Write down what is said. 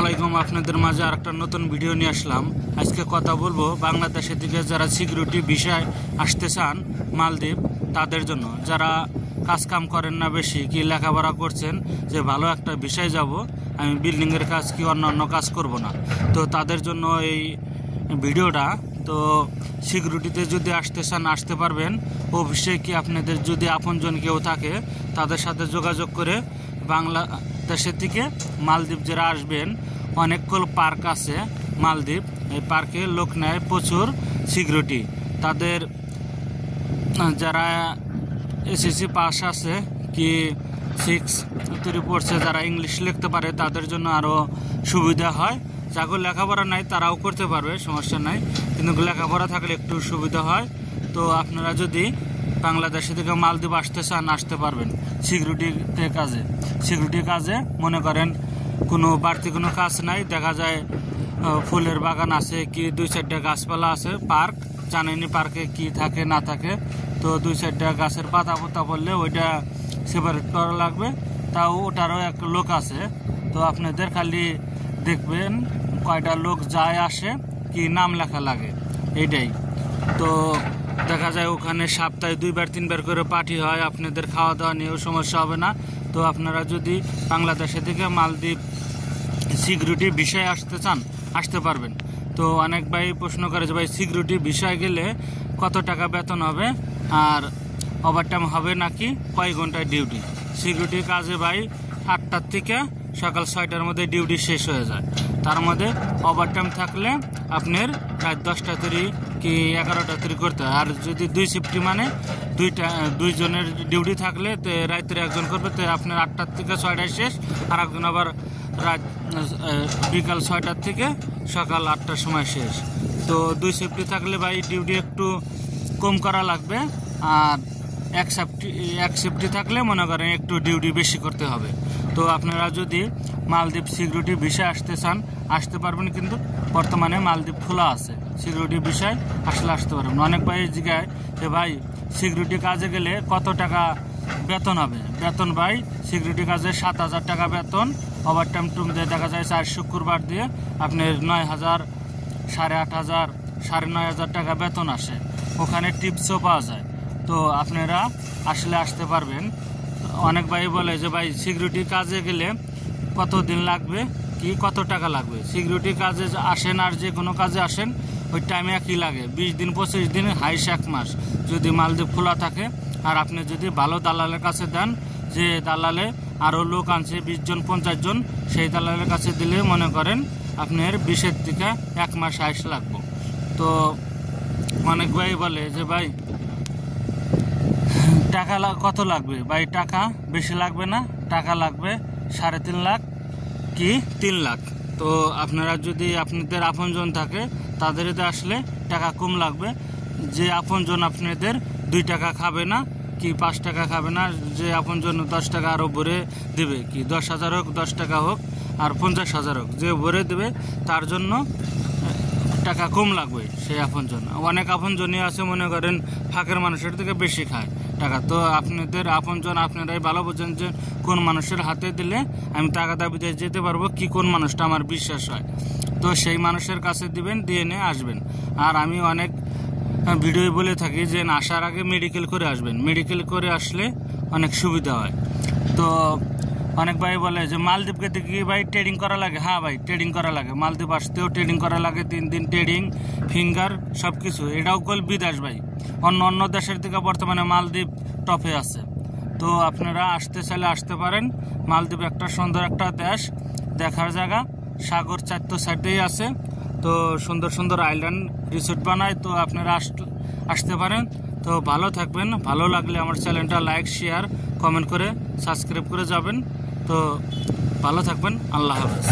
আসসালামু আলাইকুম। আপনাদের মাঝে আরেকটা নতুন ভিডিও নিয়ে আসলাম। আজকে কথা বলবো বাংলাদেশের দিকে যারা সিকিউরিটি ভিসায় আসতে চান মালদ্বীপ, তাদের জন্য। যারা কাজ কাম করেন না, বেশি কি লেখাপড়া করছেন, যে ভালো একটা ভিসায় যাব, আমি বিল্ডিংয়ের কাজ কি অন্য কাজ করব না, তো তাদের জন্য এই ভিডিওটা। তো সিকিউরিটিতে যদি আসতে চান আসতে পারবেন। অফিসে কি আপনাদের যদি আপনজন কেউ থাকে তাদের সাথে যোগাযোগ করে বাংলাদেশের থেকে মালদ্বীপ যারা আসবেন, অনেকগুলো পার্ক আছে মালদ্বীপ। এই পার্কে লোক নেয় প্রচুর সিকিউরিটি। তাদের যারা এসএসসি পাস আছে কি 6 তৈরি পড়ছে, যারা ইংলিশ লিখতে পারে তাদের জন্য আরও সুবিধা হয়। যাদের লেখাপড়া নাই তারাও করতে পারবে, সমস্যা নাই, কিন্তু লেখাপড়া থাকলে একটু সুবিধা হয়। তো আপনারা যদি বাংলাদেশ থেকে মালদ্বীপ আসতে চান আসতে পারবেন সিকিউরিটি কাজে। মনে করেন কোনো বাড়তি কোনো কাজ নাই, দেখা যায় ফুলের বাগান আছে কি 2-4টা গাছপালা আছে, পার্ক জানেনি পার্কে কি থাকে না থাকে। তো 2-4টা গাছের পাতা পড়লে ওইটা সেপারেট করা লাগবে, তাও ওটারও এক লোক আছে। তো আপনাদের খালি দেখবেন কয়টা লোক যায় আসে কি নাম লেখা লাগে, এইটাই। তো দেখা যায় ওখানে সপ্তাহে 2-3 বার করে পার্টি হয়, আপনাদের খাওয়া দাওয়া নিয়েও সমস্যা হবে না। তো আপনারা যদি বাংলাদেশে থেকে মালদ্বীপ সিকিউরিটি ভিসায় আসতে চান আসতে পারবেন। তো অনেক ভাই প্রশ্ন করে যে ভাই সিকিউরিটি ভিসায় গেলে কত টাকা বেতন হবে, আর ওভারটাইম হবে নাকি, কয় ঘন্টায় ডিউটি। সিকিউরিটি কাজে ভাই 8টার থেকে সকাল 6টার মধ্যে ডিউটি শেষ হয়ে যায়। তার মধ্যে ওভারটাইম থাকলে আপনার রাত 10টা তৈরি কি 11টা তৈরি করতে হয়। আর যদি 2 শিফটি মানে 2জনের ডিউটি থাকলে তো রাত্রে একজন করবে, তো আপনার 8টার থেকে 6টায় শেষ, আর একজন আবার রাত বিকাল 6টার থেকে সকাল 8টার সময় শেষ। তো 2 শিফটি থাকলে ভাই ডিউটি একটু কম করা লাগবে, আর এক শিফটি থাকলে মনে করেন একটু ডিউটি বেশি করতে হবে। তো আপনারা যদি মালদ্বীপ সিকিউরিটি ভিসায় আসতে চান আসতে পারবেন, কিন্তু বর্তমানে মালদ্বীপ খোলা আছে, সিকিউরিটি ভিসায় আসতে পারবেন। অনেক ভাই জিজ্ঞাসা যে ভাই সিকিউরিটি কাজে গেলে কত টাকা বেতন হবে। বেতন ভাই সিকিউরিটি কাজে 7,000 টাকা বেতন, ওভারটাইম দিয়ে দেখা যায় 4 শুক্রবার দিয়ে আপনার 9,000, 8,500, 9,500 টাকা বেতন আসে। ওখানে টিপসও পাওয়া যায়। তো আপনারা আসতে পারবেন। অনেক ভাই বলে যে ভাই সিকিউরিটি কাজে গেলে কত দিন লাগবে কি কত টাকা লাগবে। সিকিউরিটি কাজে আসেন আর যে কোনো কাজে আসেন ওই টাইমে একই লাগে, 20 দিন 25 দিন, হাইস 1 মাস যদি মালদ্বীপ খোলা থাকে। আর আপনি যদি ভালো দালালের কাছে দেন, যে দালালে আরও লোক আনছে 20 জন 50 জন, সেই দালালের কাছে দিলে মনে করেন আপনার 20 থেকে 1 মাস হাইস লাগবে। তো অনেক ভাই বলে যে ভাই টাকা কত লাগবে। ভাই টাকা বেশি লাগবে না, টাকা লাগবে 3.5 লাখ কি 3 লাখ। তো আপনারা যদি আপনাদের আপনজন থাকে তাদের আসলে টাকা কম লাগবে। যে আপনজন আপনাদের 2 টাকা খাবে না কি 5 টাকা খাবে না, যে আপনজন 10 টাকা আরও ভরে দেবে, কি 10,000 হোক 10 টাকা হোক আর 50,000 হোক, যে ভরে দেবে তার জন্য টাকা কম লাগবে সেই আপনজন। অনেক আপনজনই আছে মনে করেন ফাঁকের মানুষের থেকে বেশি খায় টাকা। তো আপনাদের আপনজন আপনারাই ভালো বোঝেন যে কোন মানুষের হাতে দিলে আমি টাকা দাবিতে যেতে পারবো, কি কোন মানুষটা আমার বিশ্বাস হয়। তো সেই মানুষের কাছে দিবেন, দিয়ে নিয়ে আসবেন। আর আমি অনেক ভিডিও বলে থাকি যে আসার আগে মেডিকেল করে আসবেন, মেডিকেল করে আসলে অনেক সুবিধা হয়। তো অনেক ভাই বলে যে মালদ্বীপকে দেখি ভাই ট্রেডিং করা লাগে। হ্যাঁ ভাই ট্রেডিং করা লাগে, মালদ্বীপ আসতেও ট্রেডিং করা লাগে, 3 দিন ট্রেডিং, ফিঙ্গার সব কিছু। এটাও কল বিদেশ ভাই, অন্য দেশের থেকে বর্তমানে মালদ্বীপ টপে আছে। তো আপনারা আসতে চাইলে আসতে পারেন। মালদ্বীপ একটা সুন্দর একটা দেশ, দেখার জায়গা, সাগর 4 সাইডেই আছে। তো সুন্দর সুন্দর আইল্যান্ড রিসোর্ট বানায়। তো আপনারা আসতে পারেন। তো ভালো থাকবেন, ভালো লাগলে আমার চ্যানেলটা লাইক শেয়ার কমেন্ট করে সাবস্ক্রাইব করে যাবেন। তো ভালো থাকবেন, আল্লাহ হাফেজ।